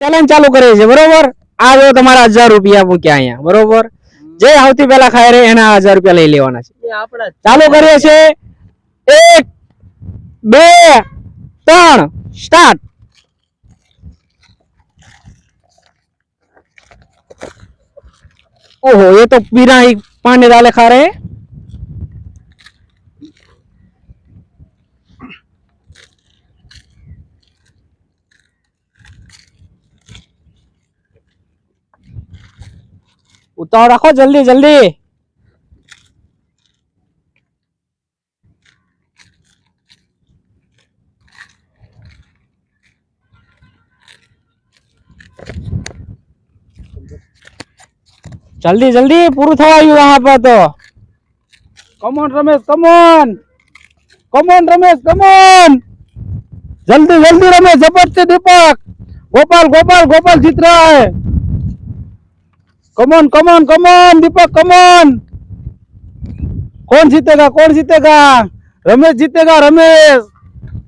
Challenge ચાલુ કરે છે બરોબર. આ જો તમારા 1000 રૂપિયા મૂક્યા અહીંયા બરોબર. જે સૌથી પહેલા ખાય રે એના 1000 રૂપિયા લઈ લેવાના છે. ચાલુ કરીએ છે 1 2 3 સ્ટાર્ટ. ओहो ये तो बिना ही पानी डाले खा रहे हैं. उतार रखो जल्दी जल्दी. जल्दी जल्दी पूरा थवा वहां पर तो. Come on Ramesh come on. Come on Ramesh come on. जल्दी जल्दी रमेश झपट से दीपक. गोपाल गोपाल गोपाल जीत रहा है. कमोन कमोन कमोन दीपक कमोन. कौन जीतेगा कौन जीतेगा. रमेश जीतेगा रमेश.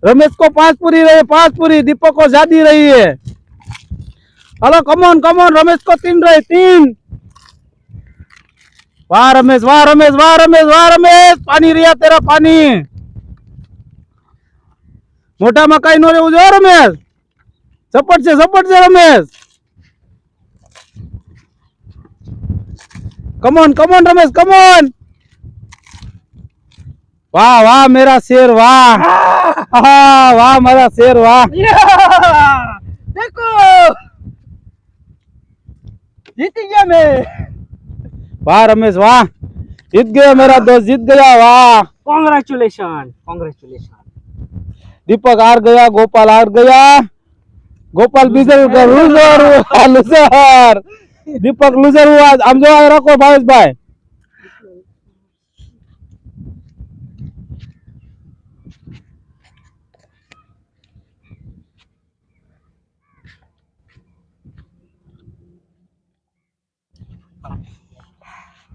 रमेश को 5 पूरी रही 5 पूरी. दीपक को ज्यादा रही है. हेलो कमोन कमोन रमेश को 3 रही 3. वाह रमेश वाह रमेश वाह रमेश वाह रमेश. पानी रिया तेरा पानी. मोटा मकाई नो रे जो रमेश. झपट से Ramesh. Come on come on Ramesh come on. वाह वाह मेरा शेर वाह. वाह मेरा शेर वाह. देखो जीत गया मैं. वाह रमेश वाह. जीत गया मेरा दोस्त जीत गया वाह. Congratulation congratulation. दीपक हार गया गोपाल हार गया. गोपाल बीजल का लूजर लूजर. दीपक लूजर हुआ. हम जो रखो भावेश भाई.